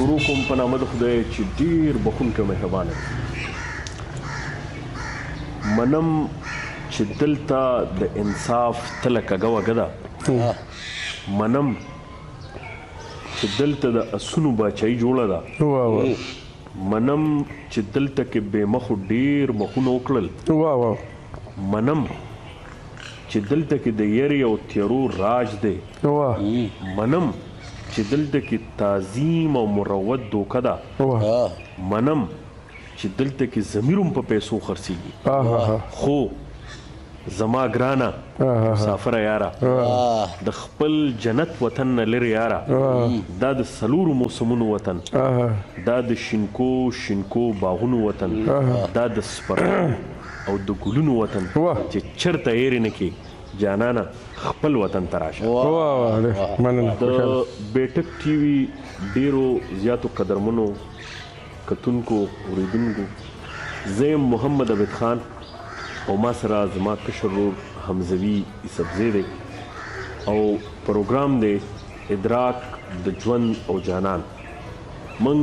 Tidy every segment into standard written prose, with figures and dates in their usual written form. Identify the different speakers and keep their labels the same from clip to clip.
Speaker 1: شروع کوم په نامه د خدای چې ډېر بخښونکی او مهربانه دی. منم چې دلته د انصاف تله کږه وږه ده. منم چې دلته د اسونو باچایي جوړه ده. منم چې دلته کې بې مخو ډېر مخونه وکړل. منم چې دلته کې د یری او تیرو راج دی. منم چې دلته کې تعظیم او مروت دوکه ده. منم چې دلته کې ضمیر هم په پیسو خرڅېږي. خو زما ګرانه مسافره یاره، د خپل جنت وطن نه لرې یاره، دا د څلورو موسمونو وطن، دا د شینکو شینکو باغونو وطن، دا د سپرلو او د ګلونو وطن چې چرته هېرې نه کې جانانه خپل وطن ته راشه. د بیټک ټي وي ډېرو زیاتو قدرمنو کتونکو اوریدونکو، زه یم محمد عبید خان او ما سره زما کشر ورور حمزوي یوسفزی دی او پروګرام دی ادراک د ژوند او جانان. موږ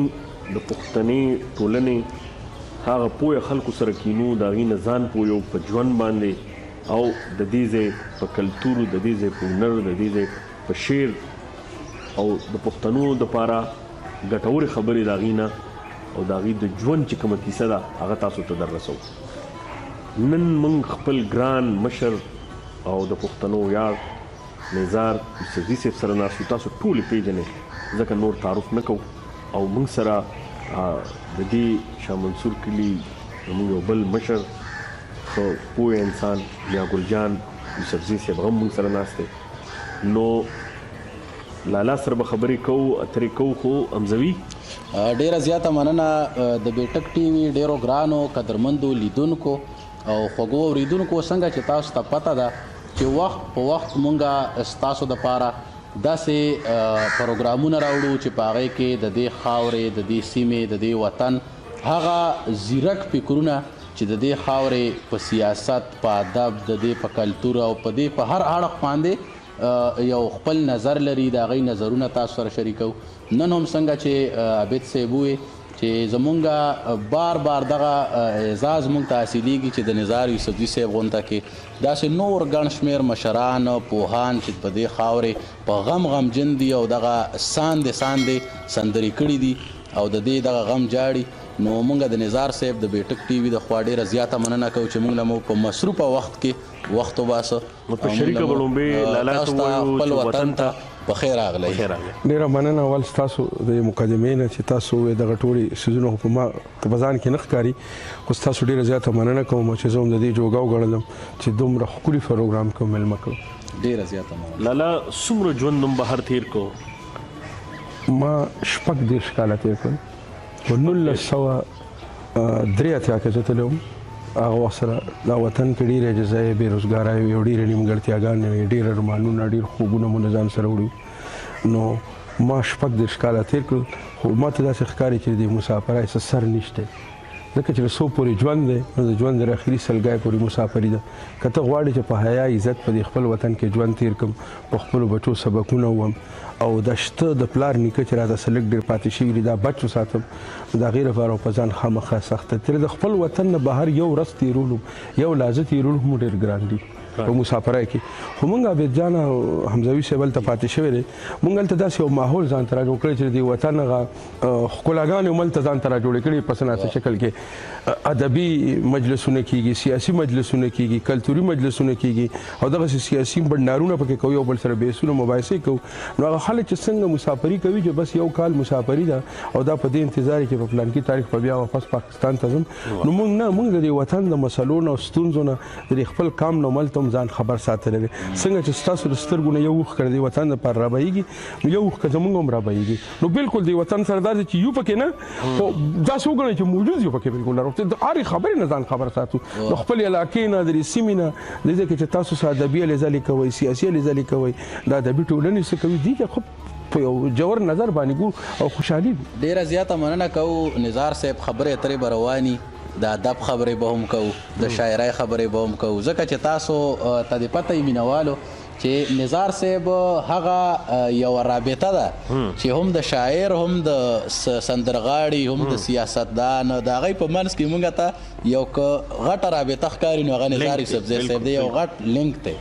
Speaker 1: د پښتنې ټولنې هغه پوهه خلکو سره کینو، د هغې نه ځان پوهیو په ژوند باندې او د دې ځای په کلتور، د دې ځای په هنر، د دې ځای په شعر او د پښتنو دپاره ګټورې خبرې د هغې نه او د هغې د ژوند چې کومه کیسه ده هغه تاسو ته در رسوو. نن موږ خپل ګران مشر او د پښتنو ویاړ نظار یوسفزي صاحب سره ناست یو. تاسو ټول یې پیژنئ ځکه نور تعارف نه کوو. او موږ سره د دې شاه منصور کلي زموږ یو بل مشر ښه پوه انسان یا ګلجان یوسفزي صاحب هم موږ سره ناست دی. نو لالا سره به خبرې کوو، اترې کوو. خو حمزوي
Speaker 2: ډیره زیاته مننه د بیټک ټي وي ډیرو ګرانو قدرمندو لیدونکو او خوږو اوریدونکو. څنګه چې تاسو ته پته ده چې وخت په وخت مونږه ستاسو دپاره داسې پروګرامونه راوړو چې په هغې کې د دې خاورې، د دې سیمې، د دې وطن هغه زیرک فکرونه چې د دې خاورې په سیاست، په ادب، د دې په کلتور او په دې په هر اړخ باندې یو خپل نظر لري، د هغې نظرونه تاسو سره شریکو. نن هم څنګه چې عبید صاحب وویل چې زمونږ بار بار دغه اعزاز مونږ ته حاصلېږي چې د نظار یوسفزي صاحب غونډه کې داسې نور ګڼ شمېر مشران، پوهان چې په دې خاورې په غم غمجن دي او دغه ساندې سندرې کړي دي او د دې دغه غم جاړي. نو مونږ د نظار صاحب د بیټک ټي وي د خوا ډېره زیاته مننه کوو چې مونږ له مو په مصروفه وخت کې وخت وباسه. خپل وطن ته بخیر راغلی.
Speaker 3: ډېره مننه اول ستاسو د مقدمې نه چې تاسو ووایئ دغه ټولې څیزونه خو په ما په ځان کې نه ښکاري، خو ستاسو ډېره زیاته مننه کوم چې زه هم د دې جوګه وګڼلم چې دومره ښکلي پروګرام کوم مېلمه کړو.
Speaker 2: ډېره زیاته مننه.
Speaker 1: لالا څومره ژوند نوم بهر تېر کو؟
Speaker 3: ما 30 کاله تېر کړل. په 1983 کې زه تللی وم. هغه وخت سره دا وطن کې ډېرې اجزاې بېروزګارۍ وې او ډېرې نیمګړتیاګانې وې، ډېر ارمانونه، ډېر خوبونه مو له ځان سره وړي. نو ما 30 کاله تېر کړل، خو ما ته داسې ښکاري چې د مسافرۍ څه سر نشته، ځکه چې څو پورې ژوند دی نو د ژوند د اخري سلګۍ پورې مسافري ده. که ته غواړې چې په حیا عزت په دې خپل وطن کې ژوند تېر کړم، په خپلو بچو سبقونه ووم او د شته د پلار نیکه چې راته څه لږ ډېر پاتې شوي دي دا بچ وساتم، د هغې لپاره په ځان خامخا سخته تېر د خپل وطن نه بهر یو ورځ تېرولو، یو لحظه تېرولو هم ډېر ګران دي په مسافرۍ کې. خو موږ عبید جان او حمزوي صاحب هلته پاتې شوی دی. موږ هلته داسې یو ماحول ځان ته راجوړ کړی چې د وطن هغه ښکلاګانې هم هلته ځان ته راجوړې کړي په څه ناڅه شکل کې. ادبي مجلسونه کېږي، سیاسي مجلسونه کېږي، کلتوري مجلسونه کېږي او دغسې سیاسي بنډارونه پکې کوو، یو بل سره بحثونه مباحثې کوو. نو هغه خلک چې څنګه مسافري کوي چې بس یو کال مسافري ده او دا په دې انتظار چې په پلانکي تاریخ په بیا واپس پاکستان ته ځم. نو موږ نه، موږ د دې وطن د مسلو نه او ستونزو نه د خپل کام نه ملته هم ځان خبر ساتلی دی. څنګه چې ستاسو د سترګو نه یو اوښکه د دې وطن دپاره رابهیږي، نو یو اوښکه زموږ هم رابهیږي. نو بالکل د وطن سره داسې چې یو پکې نه، خو داسې وګڼئ چې موجود یو پکې بالکل نه. د هرې خبرې نه ځان خبر ساتو، د خپل علاقې نه، د دې سیمې نه، د دې کې چې تاسو ادبي هلې کوئ، سیاسي هلې کوئ، د ادبي ټولنې څه کوي، دې خو په یو جوور نظر باندې ګورو او خوشحالي.
Speaker 2: ډېره زیاته مننه کوو نظار صاحب. خبرې اترې به رواني، د ادب خبرې به هم کوو، د شاعرۍ خبرې به هم کوو، ځکه چې تاسو ته د پته یې مینهوالو چې نزار صاحب هغه یوه رابطه ده چې هم د شاعر هم د سندرغاړي هم د سیاستدان د هغوی په منځ کې موږ ته یو که غټه رابطه ښکاري نو هغه نزار یوسفزی صاحب دی یو غټ لینک دی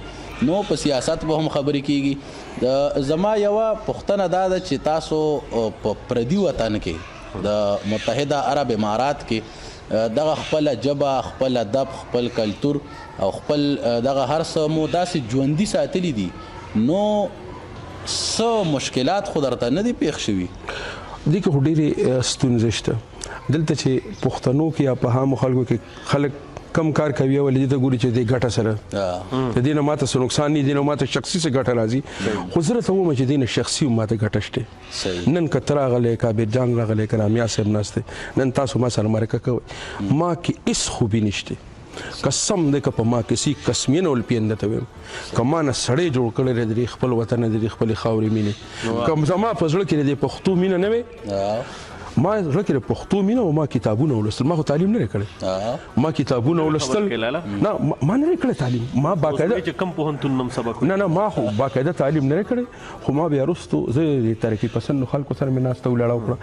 Speaker 2: نو په سیاست به هم خبرې کیږي زما یوه پوښتنه دا ده چې تاسو په پردي وطن کې د متحده عرب امارات کې دغه خپله ژبه خپل ادب خپل کلتور او خپل دغه هر څه مو داسې ژوندي ساتلي دي نو څه مشکلات خو درته نه دي پېښ شوي
Speaker 3: دې کې خو ډېرې ستونزې شته دلته چې پښتنو کې یا په عامو خلکو کې خلک کم کار کوي او دې ته ګوري چې دې ګټه سره د دې نه ماته څه نقصان نه دي نو ماته شخصي څه ګټه راځي خو زه راته ووایم چې دې نه شخصي ماته ګټه شته نن که ته راغلی کابر جان راغلی که رامیا صاحب ناست دی نن تاسو ما سره مرکه کوئ ما کې هېڅ خوبي نشته قسم دی که په ما کسی قسمین ولپین درته ویم که ما نه سړی جوړ کړی دی د خپل وطن د خپلې خاورې مینې که زما په زړه کې د پښتو مینه نه وی ما زړه کې د پښتو مینه او ما کتابونه ولوستل ما خو تعلیم نه دی کړی ما کتابونه ولوستل نه ما نه دی کړی تعلیم ما باقاعده
Speaker 1: کم پوهنتون نم سبق
Speaker 3: نه ما خو باقاعده تعلیم نه دی کړی خو ما بیا وروستو زه د ترقي پسندو خلکو سره مې ناسته ولاړه وکړه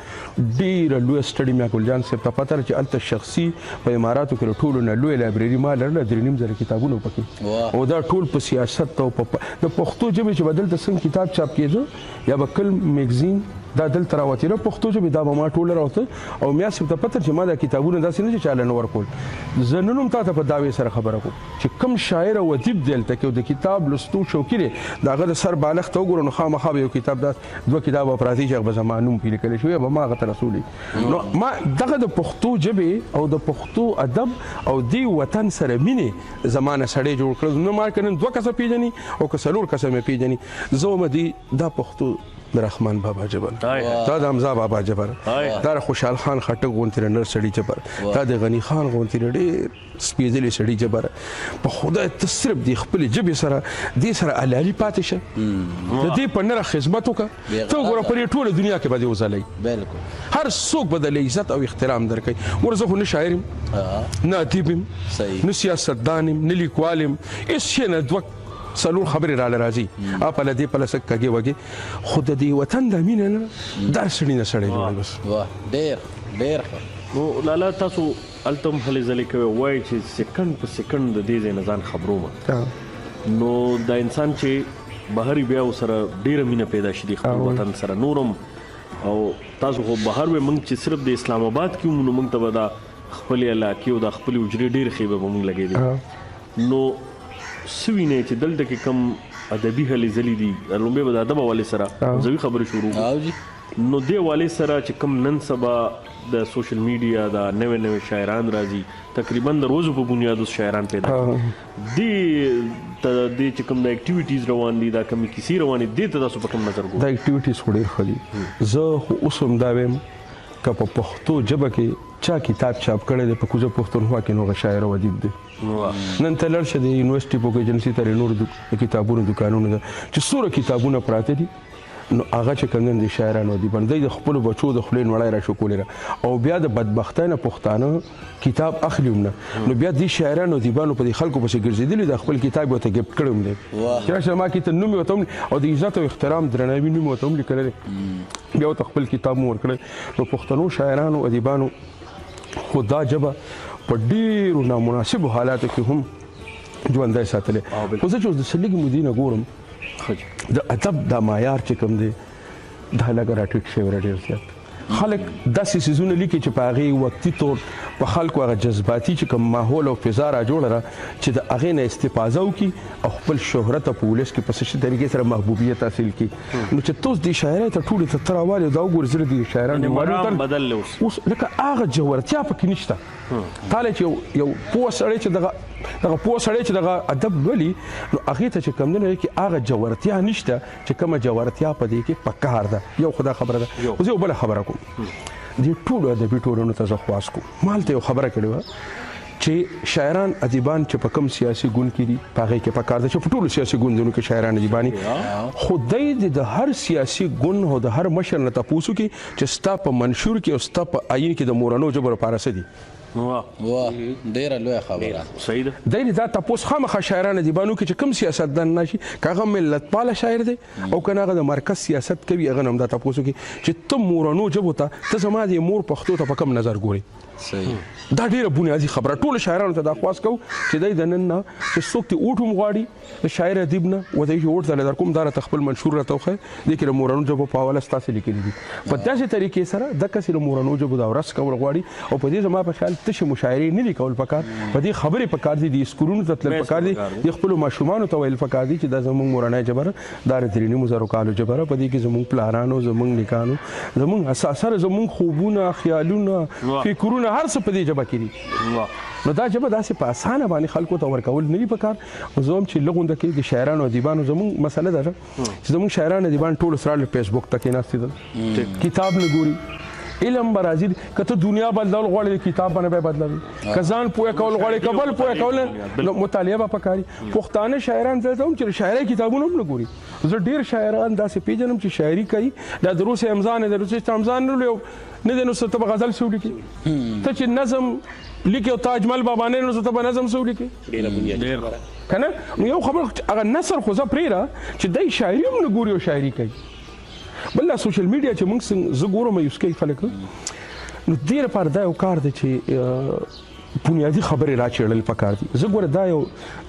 Speaker 3: ډېره لویه سټډي مې ګلجان صاحب ته پته ده چې هلته شخصي په اماراتو کې د ټولو نه لویه لایبرري ما لرله 3.5 کتابونه پکې او دا ټول په سیاست او په د پښتو ژبې چې به دلته څنګه کتاب چاپ کېده یا به کل میګزین دا دلته راوتېده پښتو ژبې دا به ما ټوله راوته او میا صاحب ته پته چې ما دا کتابونه داسې نه چې چاله نه ورکول زه نن هم تا ته په دعوې سره خبره کوم چې کوم شاعر او ادیب دی هلته کې او د کتاب لوستو شوقي دی د هغه د سر بالښت ته وګوره نو خامخا به یو کتاب داس 2 کتاب افراطي چې هغه به زما نوم پرې لیکلی شوی به ما هغه ته رسولی نو ما دغه د پښتو ژبې او د پښتو ادب او دې وطن سره مینې زما نه سړی جوړ کړل نو ما که نن 2 کسه پیژني او که 4 کسه مې پیژني زه وایم دا پښتو د رحمان بابا جبر دا د حمزه بابا جبر دا د خوشحال خان خټک غونتې نر سړي جبر دا د غني خان غونتې ډېر سپېڅلی سړي جبر په خدای ته صرف د خپلې ژبې سره دې سره علالي پاتې شه د دې په نره خدمت وکړه ته وګوره په دې ټوله دنیا کې به دې وځلئ هر څوک به د اعزت او احترام درکوي ګوره زه خو نه شاعر یم نه ادیب یم نه سیاستدان یم نه لیکوال یم هېڅ شی نه 2 څلور خبرې راله راځي اپله دې پله څه کږې وږې خو د دې وطن د مینې نه دا سړي نه سړی جوړوي بس
Speaker 2: ډېر ښه
Speaker 1: نو لالا تاسو هلته هم هلې ځلې کوئ وایي چې سیکنډ په سیکنډ د دې ځای نه ځان خبرومه نو دا انسان چې بهر بیا ورسره ډېره مینه پیدا شي د خپل وطن سره نورم او تاسو خو بهر وې موږ چې صرف د اسلام آباد کې وو نو موږ ته به دا خپلې علاقې او دا خپلې حجرې ډېرې ښې به موږ لګېدې نو سوینه چې دلته کې کم ادبي هلې ځلې دي لومبې به د ادب حوالې سره ځوي خبرې شروع نو دې حوالې سره چې کم نن سبا د سوشل میډیا دا نوې شاعران راځي تقریبا د روزو په بنیاد اوس شاعران پیدا دې چې کوم د اکټیویټیز روان دي دا کومې کیسې روانې دي ته تاسو په کوم نظر ګورئ
Speaker 3: دا اکټیویټیز خو ډېر ښه دي زه خو اوس هم دا وایم که په پښتو ژبه کې چا کتاب چاپ کړی دی په کوزه پښتونخوا کې نو هغه شاعر او ادیب دی نن ته لاړ شه د یونیورسټي په ایجنسي ته نور د کتابونو دکانونه ده چې څومره کتابونه پراته دي نو هغه چې کوم دي شاعرانو ادیبان دی د خپلو بچو د خولې نړۍ راشکولی را او بیا د بدبختۍ نه پښتانه کتاب اخلي هم نه نو بیا دې شاعرانو ادیبانو په دې خلکو پسې ګرځېدلي د خپل کتاب ورته ګفټ کړی هم دی چې راشه ما کې ته نوم یې ورته هم او د عزت او احترام درناوي نوم یې ورته هم لیکلی دی بیا ورته خپل کتاب مو ورکړی نو پښتنو شاعرانو ادیبانو خو دا ژبه په ډېرو نامناسبو حالاتو کې هم ژوندی ساتلی خو زه چې اوس د سلیګې مودې نه ګورم د ادب دا معیار چې کوم دی دا لږه راټیټ شوی را ډېر زیات خلک داسې څیزونه لیکي چې په هغې وقتي طور په خلکو هغه جذباتي چې کوم ماحول او فضا را جوړه ده چې د هغې نه استفاده وکړي او خپل شهرت په ولس کې په څه طریقې سره محبوبیت حاصل کړي نو چې توس دې شاعرۍ ته ټولې ته ته راوالې دا وګورې زه د شاعرانو اوس لکه هغه جوړتیا پکې نشته تاله چې یو پوه سړی چې دغه پوه سړی چې دغه ادب لولي نو هغې ته چې کوم دی نو کې هغه جوړتیا نشته چې کومه جوړتیا په دې کې پکار ده یو خو دا خبره ده اوس یو بله خبره کوم دې ټولو ادبي ټولنو ته زه خواست کوم ما هلته یو خبره کړې وه چې شاعران ادیبان چې په کوم سیاسي ګوند کې دي په هغې کې پکار ده چې په ټولو سیاسي ګوندونو کې شاعران ادیبان خو دی د هر سیاسي ګوند او د هر مشر نه تپوس وکړي چې ستا په منشور کې او ستا په آیین کې د مورنو ژبو لپاره څه دي
Speaker 2: واه ډیره لویه خبره
Speaker 1: صحیح ده.
Speaker 3: دی دا تپوس خامخا شاعرانو دیبانو کې چې کوم سیاستدان نشي که هغه ملت پاله شاعر دی او که نه هغه د مرکز سیاست کوي هغه هم دا تپوس وکړي چې ته مورنو ژبو ته ته زما د مور پښتو ته په کوم نظر ګوري.
Speaker 2: صحیح
Speaker 3: دا ډیره بنیادي خبره. ټول شاعرانو ته دا خواست کوو چې دی د نن نه چې څوک دې اوټ هم غواړي د شاعر ادیب نه ودی چې اوټ ته در کوم دا راته خپل منشور راته وښایه دې کې د مورنو ژبو په حواله ستاسې لیکلي دي په داسې طریقې سره دقسې د مورنو ژبو دا ورځ کول غواړي او په دې زما په خیال تشې مشاعرې نه دي کول پکار په دې خبرې پکار دي د سکولونو ته تلل پکار دي د خپلو ماشومانو ته ویل پکار دي چې دا زموږ مورنۍ ژبه ده دا د 3.5 کالو ژبه ده په دې کې زموږ پلارانو زموږ نیکانو زموږ اساسره زموږ خوبونه خیالونه فکرونه هر څه په دې ژبه کې دي نو دا ژبه داسې په اسانه باندې خلکو ته ورکول نه دي پکار. زه هم چې لږ کې د شاعرانو ادیبانو زموږ مسله ده چې زموږ شاعران ادیبان ټول سره له فیسبوک ته کېناستېدل کتاب نه ګوري علم به راځي که ته دنیا بدلول غواړې کتاب باندې به بدلوي که ځان پوهه کول غواړې که بل پوهه کول نو مطالعه به پکار وي. پښتانه شاعران زه ته هم چې شاعري کتابونه هم نه ګوري. زه ډېر شاعران داسې پیژنم چې شاعري کوي دا د روس امضا نه د روس امضا نه دی نو څه ته به غزل څه ولیکي ته چې نظم لیکي او تاجمل بابا نه نو څه ته به نظم څه ولیکي که نه نو یو خبره هغه نثر خو زه پرېږده چې دی شاعري هم نه ګوري او شاعري کوي. بل دا سوشل میډیا چې موږ زه ګورم یوز کوي خلک نو دې لپاره دا یو کار دی چې بنیادي خبرې راچېړل پکار دي. زه ګوره دا یو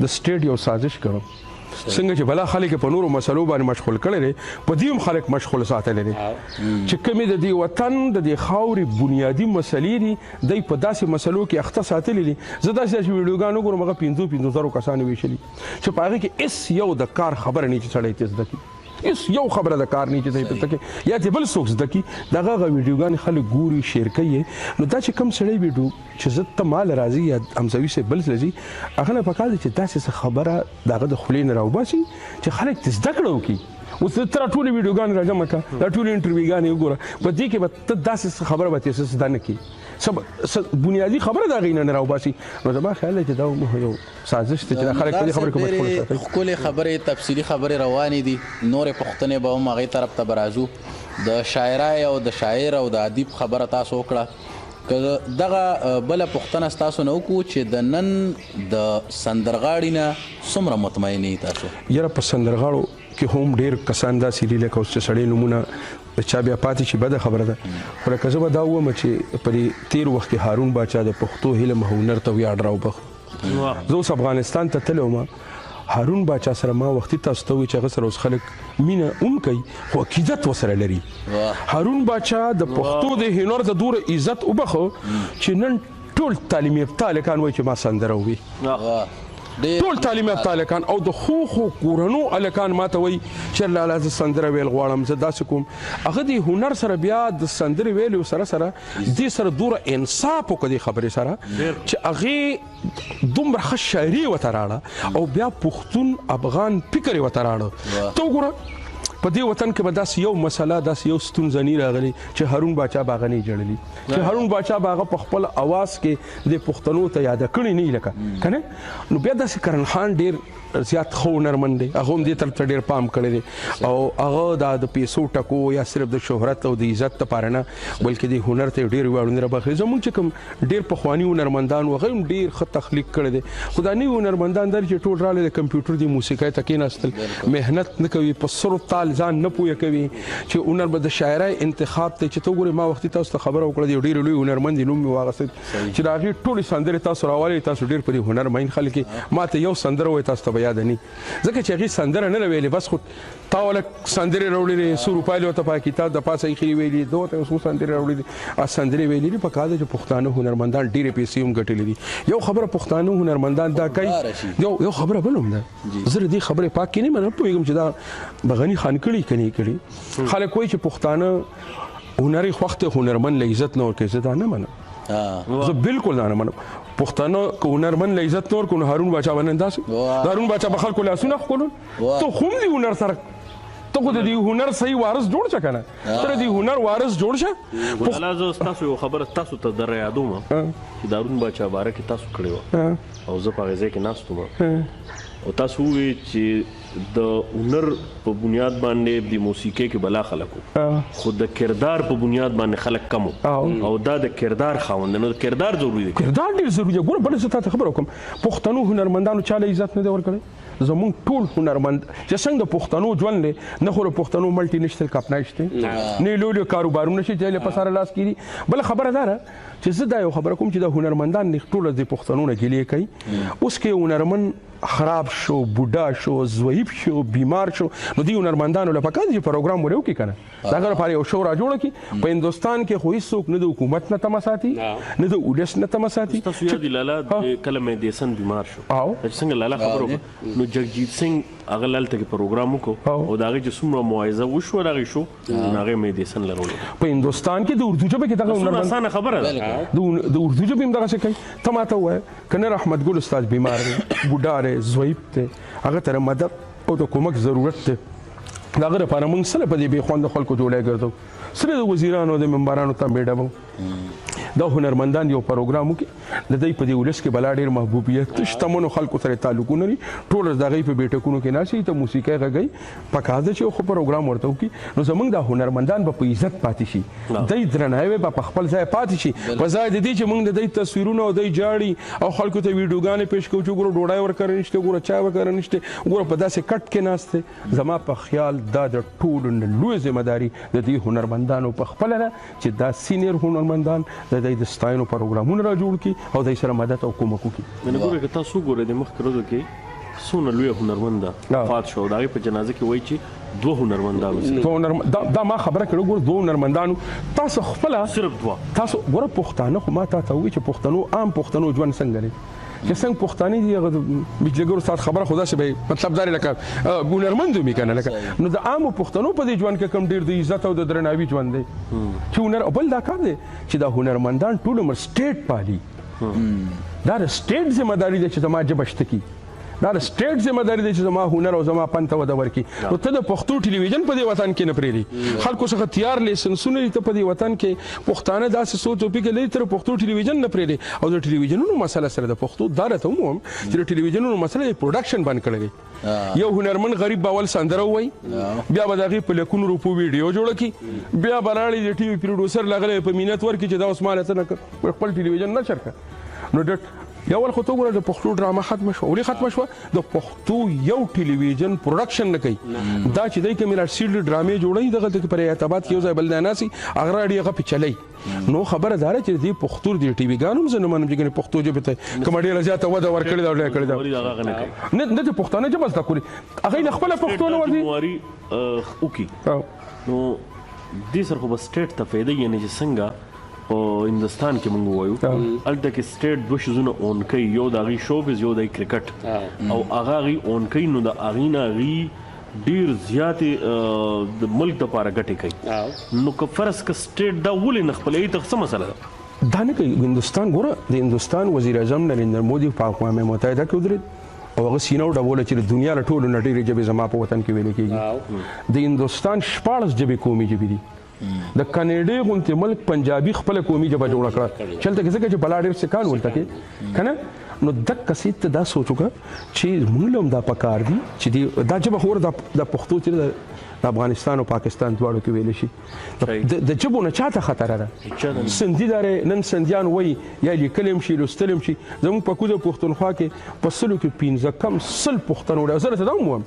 Speaker 3: د سټیټ یو سازش کوم څنګه چې بلا خلک په نورو مسلو باندې مشغول کړي دي په دې هم خلک مشغول ساتلی دي چې کومې د دې وطن د دې خاورې بنیادي مسلې دي دی په داسې مسلو کې اخته ساتلی دي. زه داسې ویډیوګانو ګورم هغه 500 کسانو ویشلي چې په هغې کې هېڅ یو د کار خبره نه چې سړی ته زده کړي هېڅ یو خبره د کار نه چې ته یې پته کې یا چې بل څوک زده کړي د هغه ویډیوګانې خلک ګوري شیر کوي نو دا چې کوم سړی ویډیو چې زه ته مال راځي یا همزوي صاحب بل راځي هغه نه پکار دي چې داسې څه خبره د هغه د خولې نه راوباسي چې خلک ترې زده کړه وکړي. اوس ته را ټولې ویډیوګانې راجمع کړه دا ټولې انټرویوګانې وګوره په دې کې به ته داسې خبره به ترې زده نه کړي بنیادي خبره د هغې نه راوباسي. نو زما خیال دی چې دا یو سازش دی چې خلک په دې خبرې کې مشغوله ساتي.
Speaker 2: ښکلې خبرې تفصیلي خبرې روانې دي نورې پوښتنې به هم هغې طرف ته به راځو. د شاعرۍ او د شاعر او د ادیب خبره تاسو وکړه که دغه بله پوښتنه ستاسو نه وکړو چې د نن د سندرغاړي نه څومره مطمئن یې تاسو؟
Speaker 3: یاره په سندرغاړو کې هم ډېر کسان داسې دي لکه اوس چې سړی نومونه د چا بیا پاتې شي بده خبره ده خو لکه زه به دا ووایم چې په دې تېر وخت کې هارون باچا د پښتو علم او هنر ته ویاړ راوبخ. زه اوس افغانستان ته تللی وم هارون باچا سره ما وختي تاسو ته وایي چې هغه سره اوس خلک مینه هم کوي خو عقیدت ورسره لري. هارون باچا د پښتو د هنر د دوره عزت وبخو چې نن ټول تعلیم یافته هلکان وایي چې ما سندره ووي ټول تعلیم یافته هلکان او د ښو کورنو هلکان ماته وایي چې لالا زه سندره ویل غواړم زه داسې کوم. هغه د هنر سره بیا د سندرې ویلو سره دې سره دومره انصاف وکړه دې خبرې سره چې هغې دومره ښه شاعري ورته راړه او بیا پښتون افغان فکر یې ورته راړه. ته وګوره په دې وطن کې به داسې یو مسله داسې یو ستونزه نه راغلی چې هارون باچا به هغه نه جړلي چې هارون باچا به هغه په خپل اواز کې د پښتنو ته یاده کړې نه لکه که نه نو بیا داسې کرن خان ډېر زیات ښه هنرمند دی هغه هم دې طرف ته ډېر پام کړی دی او هغه دا د پیسو ټکو یا صرف د شهرت او د عزت لپاره نه بلکې د هنر ته ډېر ویاړونه رابخلي. زموږ چې کوم ډېر پخواني هنرمندان وو هغه هم ډېر ښه تخلیق کړی دی خو دا نوي هنرمندان دا چې ټول راغلي د کمپیوټر د موسیقۍ ته کېناستل محنت نه کوي په سر تال ځان نه پوهه کوي چې هنر به د شاعرۍ انتخاب ته چې ته وګورې ما وختي تاسو ته خبره وکړه د یو ډېر لوی هنرمند نوم مې واخیست چې د هغې ټولې سندرې تاسو راولئ تاسو ډېر په دې هنر مین خلک یې ما ته یو سندره وایي تاسو ته به یاده نه ځکه چې هغې سندره نه ویلې بس خو تا وله سندرې راوړلې 100 روپۍ ورته په کتاب د پاسه ایښي ویلي ده ورته 100 سندرې راوړلې سندرې ویلې دي په کار ده چې پښتانه هنرمندان ډېرې پیسې هم ګټلې دي. یو خبره پښتانه هنرمندان دا کوي یو خبره بل هم ده زه د دې خبرې پاک کې نه منم پوهېږم چې دا به غني خان کړي که نه یې کړي خلک وایي چې پښتانه هنري خوښ ته هنرمند له عزت نه ورکوي زه دا نه منم زه بالکل دا نه منم. پښتانه که هنرمند له عزت نه ورکړو نو هارون باچا به نن داسې د هارون باچا به خلکو لاسونه ښکلول ته خو هم د هنر سره ته خو د دې هنر صحیح وارث جوړ شه که نه ته د دې هنر وارث جوړ شه.
Speaker 1: لالا زه ستاسو یو خبره تاسو ته در یادوم چې د هارون باچا باره کې تاسو کړې وه او زه په هغې ځای کې ناست وم او تاسو وی چې د هنر په بنیاد باندې د موسیقۍ کې بلا خلکو خو د کردار په بنیاد باندې خلک کم او دا د کردار خاوند نو کردار ضروري دی.
Speaker 3: کردار ډېر ضروري دی. ګوره بله زه تاته خبره وکړم، پښتنو هنرمندانو چاله عزت نه دی ورکړی. زمونږ ټول هنرمند چې څنګه د پښتنو ژوند دی نه خو د پښتنو ملټي نیشنل کمپنۍ شته نه لوی لوی کاروبارونه شي چې په سره لاس کېږي. بله خبره دا ده چې زه دا یو خبره کوم چې د هنرمندان ټول د پښتنو نه ګیلې کوي. اوس کې هنرمند خراب شو، بوډا شو، ضعیف شو، بیمار شو، نو دی هنرمندانو له پکار دی پروګرام ورو کې کنه دا غره لپاره یو شو را جوړ کی. په هندستان کې خو هیڅوک نه د حکومت نه تمه ساتي نه د ولس نه تمه ساتي.
Speaker 1: تاسو یاد لالا کله مې دیسن بیمار شو څنګه لالا خبرو نو جگجیت سنگ هغه لالته کې پروګرام وکړو او دا چې څومره موعظه وشو راغی شو هغه مې دیسن لرول.
Speaker 3: په هندستان کې د اردو ژبه کې دا هنرمند
Speaker 1: آسان خبره ده
Speaker 3: د اردو ژبه هم دغه څه کوي. ته ماته وایه کنه رحمت ګل استاد بیمار دی، بوډا دی، ضعیف دی، هغه ته مدد او د کومک ضرورت دی. د هغه لپاره موږ سره په دې بې خوند خلکو جوړی ګرځو، سره د وزیرانو د ممبرانو ته بیډه دا هنرمندان یو پروګرام وکړي د دوی په دې ولس کې بلا ډېر محبوبیت شتمنو خلکو سره تعلقونه لري، ټول د هغوی په بیټکونو کې ناستي ته موسیقۍ غږوي. پکار ده چې خو پروګرام ورته وکړي نو زموږ دا هنرمندان به په عزت پاتې شي، دوی درناوی به په خپل ځای پاتې شي. په ځای د دې چې موږ د دوی تصویرونه او دوی جاړي او خلکو ته ویډیوګانې پیش کوو چې ګوره ډوډۍ ورکره نشته، ګوره چای ورکره نشته، ګوره په داسې کټ کې ناست دی. زما په خیال دا د ټولو نه لویه ذمهداري د دې هنرمندانو په خپله ده چې دا سینیر هنرمندان د دوی د ستاینو پروګرامونه را جوړ کړي او دوی سره مدد او کومک وکړي.
Speaker 1: نو ګوره که تاسو ګورئ د مخکې ورځو کې څونه لویه هنرمنده وفات شو، د هغې په جنازه کې وایي چې 2 هنرمندانو
Speaker 3: دا ما خبره کړې ګوره 2 هنرمندانو تاسو خپله
Speaker 1: صرف 2
Speaker 3: تاسو ګوره پښتانه خو ما تاته ووایي چې پښتنو عام پښتنو ژوند څنګه دی چې څنګه پښتانه دي هغه بجلیګرو سات خبره خدا شي به مطلب داري لکه هنرمند می کنه لکه نو د عام پښتنو په دې ژوند کې کم ډیر د عزت او د درناوي ژوند دی چې هنر بل دا کار دی چې د هنرمندان ټول عمر سټیټ پالي دا د سټیټ ذمہ داری ده چې زما جبشت کی دا د سټیټ ذمہ داری ده چې زما هنر او زما پنته ودا ورکی نو ته د پښتو ټلویزیون په دې وطن کې نه پریری خلکو څخه تیار لیسنسونه ته په دې وطن کې پښتانه داسې سوچ او فکر لري تر پښتو ټلویزیون نه پریری او د ټلویزیونونو مسله سره د پښتو دارته هم چې د ټلویزیونونو مسله پروډکشن باندې کړی یو هنرمند غریب باول سندره وای بیا به دغه په لکونو روپو ویډیو جوړ کی بیا براړي د ټي وي پروډوسر لغله په مینت ورکی چې دا عثمان ته نه خپل ټلویزیون نه شرکه نو د یو ول خو ته ګوره د پښتو ډرامه ختم شو ولې ختم شو د پښتو یو ټلویزیون پروډکشن نه کوي دا چې دای کې میلر سیډ ډرامې جوړي دغه ته پر اعتماد کې یو ځای بل نه ناسي اگر اړي هغه په چلی نو خبره دار چې د پښتو د ټي وي ګانو زنه منم چې پښتو جبه ته کمډي لزیاته ودا ور کړی دا ور کړی دا نه د پښتانه جبه زده کوي هغه خپل پښتو نه وردي
Speaker 1: اوکی نو دې سره خو بس سټیټ ته فائدې یعنی چې څنګه او هندستان کې موږ وایو الته کې سټیټ 2 شیزونه اون کوي یو د هغې شوبز یو د کرکټ او هغه هغې اون کوي نو د هغې نه هغې ډېر زیاتې د ملک دپاره ګټې کوي نو که فرض که سټیټ دا ولې نه خپلوي ته څه مسله ده
Speaker 3: دا نه کوي هندوستان ګوره د هندوستان وزیر اعظم نریندر مودي په اقوام متحده کې ودرېد او هغه سینه وډبوله چې د دنیا له ټولو نه ډېرې ژبې زما په وطن کې ویلې کېږي د هندوستان 14 ژبې قومي ژبې دي د کاناډا غونډه ملک پنجابي خپل قومي ژبه جوړه کړه چلته کې چې بلا ډېر سکان ولته کې کنه نو د کسیت دا سوچوګه چې موږ هم دا پکار دي چې دا ژبه خور د پښتو چې د افغانستان او پاکستان دواړو کې ویل شي د ژبو نه چاته خطر ده سندي دار نن سنديان وای یا لیکلم شي لوستلم شي زموږ په کوزه پښتونخوا کې په سلو کې 15 کم سل پښتون وړه سره ته موم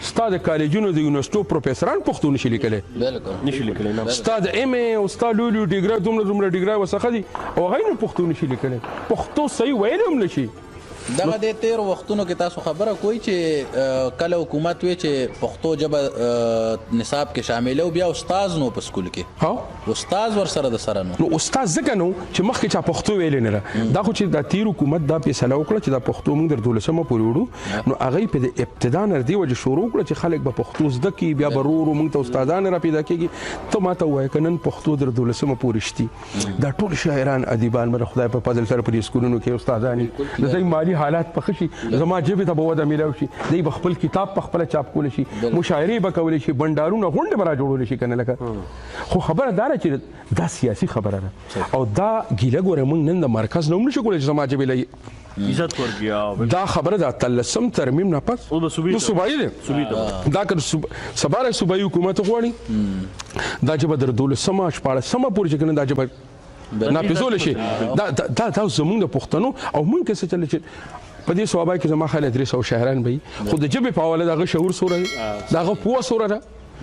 Speaker 3: استاد کالجونو د یونیورسيټو پروفیسوران پښتون نشي لیکل
Speaker 2: بالکل
Speaker 1: نشي لیکل نه
Speaker 3: استاد ام ای او استاد لولو ډیګری دومره ډیګری وسخه دي او غیر پښتون نشي لیکل پښتو صحیح ویلم نشي
Speaker 2: دغه د تیر وختونو کې تاسو خبره کوئ چې کله حکومت وی چې پښتو ژبه نصاب کې شامل او بیا استاد نو په سکول کې ها استاد ور سره د سره نو
Speaker 3: استاد ځکه نو چې مخکې چا پښتو ویل نه دا خو چې د تیر حکومت دا فیصله وکړه چې د پښتو موږ در 12مه پورې وړو نو هغه په د ابتدا نه دی وجه شروع کړه چې خلک به پښتو زده کی بیا برورو موږ ته استادان را پیدا کیږي ته ماته وای کنن پښتو در 12مه پورې شتي دا ټول شاعران ادیبان مر خدای په فضل سره په سکولونو کې استادان د دې مالی حالات پخ شي زما جبه ته بوده میلاو شي دی خپل کتاب په خپل چاپ کول شي مشاعري به کول شي بندارونه غونډه برا جوړول شي کنه لکه خو خبره دار چې دا سیاسي خبره ده او دا ګیله ګوره موږ نن د مرکز نوم نشو کولای چې زما جبه لای
Speaker 1: عزت ورکړي
Speaker 3: دا خبره ده 13 ترمیم نه پس
Speaker 1: او د
Speaker 3: صوبایي دی دا که سبا صوبایي حکومت غواړي دا چې به در 12 14 پورې چې کنه دا چې به ناپیزول شي دا زمونږ د پښتنو او مونږ کې څه چل چې په دې صوبای کې زما خیال 300 شهران به خو د جبه په حواله دغه شعور سوره دغه پوه سوره ده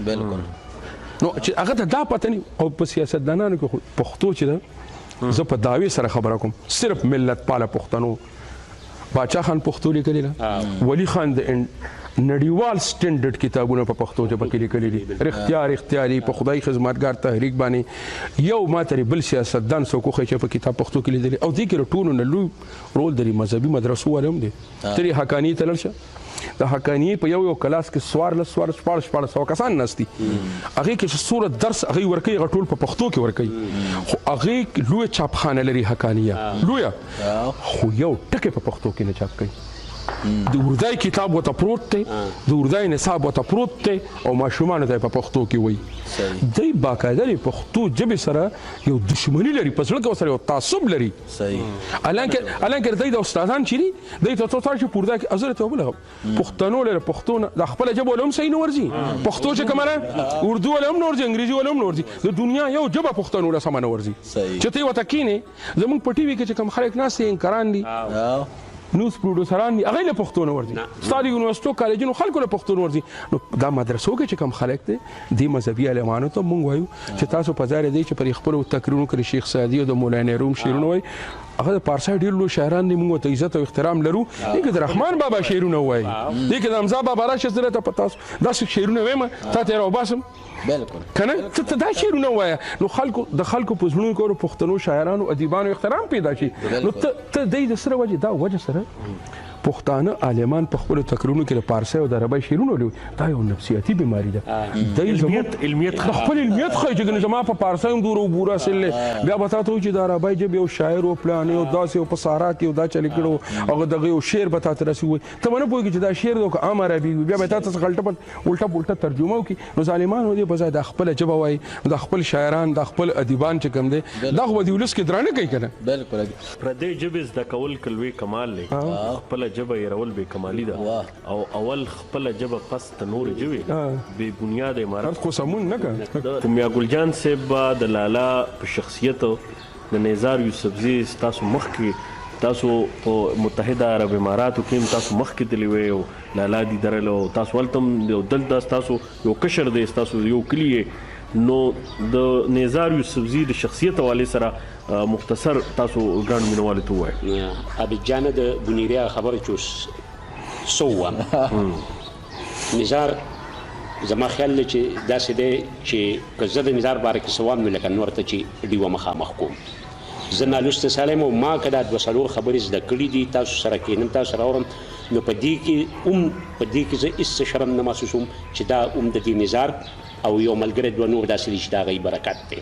Speaker 2: بالکل
Speaker 3: نو چې هغه ته دا پته نه او په سیاستدانانو کې پښتو چې ده زه په دعوی سره خبره کوم صرف ملت پاله پښتنو باچا خان پښتو لیکلی ده ولی خان د نړیوال سټینډرډ کتابونه په پښتو ژبه کې لیکلي دي اختیاري په خدای خدمتګار تحریک باندې یو ماته بل سیاستدان څوک خو چې په کتاب پښتو کې لیدلي او دې کې ټولو نه لوی رول لري مذهبي مدرسو والے هم دي ترې حقانی ته لاړ شه د حقانی په یو کلاس کې 1400 کسان نستی هغه کې صورت درس هغه ورکي غټول په پښتو کې ورکي خو هغه لوی چاپخانه لري حقانیه لوی خو یو ټکي په پښتو کې نه چاپ کوي د اردای کتاب وته پروت دی د اردای نصاب وته پروت دی او ماشومان ته په پښتو کې وایي دوی باقاعده پښتو ژبې سره یو دښمني لري په زړه کې سره یو تعصب لري
Speaker 2: صحیح
Speaker 3: الانکه دوی د استادان چیرې دوی ته څه چې پوردا کې ازر ته وبلغه پښتنو لره پښتو د خپل ژبه ولوم صحیح نه ورځي پښتو چې کومه اردو ولوم نه ورځي انګریزي ولوم نه ورځي د دنیا یو ژبه پښتنو له سم نه ورځي چې ته وته کینې زموږ په ټي وي کې چې کوم خلک ناس یې انکاران دي نوز پروډوسران دي هغه له پښتو نه ورځي ستاسو یونیورسيټو کالجونو خلکو له پښتو نه ورځي نو دا مدرسو کې چې کوم خلک دي د مذهبي علمانو ته مونږ وایو چې تاسو په ځای دی چې پر خپل تقریرونو کې شیخ سعدي او د مولانا روم شعرونه وایي هغه د پارسا ډیر لوی شاعران دي موږ ته عزت او احترام لرو دغه د رحمان بابا شعرونه وایي دغه د حمزه بابا راشه سره ته پتاس دا شعرونه وایم ته تیر او باسم
Speaker 2: بالکل
Speaker 3: کنه ته دا شعرونه وایي نو خلکو د خلکو په زړونو کې پښتنو شاعرانو ادیبانو احترام پیدا شي نو ته د سره وجه دا وجه سره پښتانه عالمان په خپل تقریرونو کې د پارسي او د عربی شعرونه لوي دا یو نفسیاتي بیماری ده د
Speaker 1: علمیت
Speaker 3: خپل علمیت خو چې زما په پارسي هم دورو بورا سره بیا به تاسو چې د عربی جبه یو شاعر او پلان او داسې او په سارا کې او دا چل کړو هغه دغه یو شعر به تاسو رسوي ته نه پوهیږي چې دا شعر د عام عربي بیا به تاسو الټا ترجمه وکي نو ظالمانو دې په ځای د خپل جبه وای د خپل شاعران د خپل ادیبان چې کوم دي دا خو د ولس کې درانه کوي کنه
Speaker 2: بالکل
Speaker 1: پردې جبه د کول کلوي کمال لري خپل جبه يرول به کمالي ده او اول خپل جبه پس ته نور جوي به بنیاد امارات
Speaker 3: خو سمون نه کا
Speaker 1: کومیا ګل جان صاحب د لالا په شخصیت د نزار یوسفزي تاسو مخ کې تاسو په متحده عرب اماراتو کې تاسو مخ کې تللی وي او لالا دي درلو تاسو ولتم دلته تاسو یو کشر دی تاسو یو کلی نو د نزار یوسفزي د شخصیت حواله سره مختصر تاسو ګران مینوالو ته وایي
Speaker 4: ابي جان د بنيريا خبر چوس سووا نزار زما خیال چې دا سده چې کزه د نزار باره کې سوام نه لکه نور ته چې دیو مخامخ کوم زنا لست سالم او ما کدا د وسلور خبرې زده کړې دي تاسو سره کینم تاسو سره اورم نو په دې کې زه اس شرم نه محسوسوم چې دا د دې نزار او یو ملګری دوه نور داسې چې دا غي برکت دی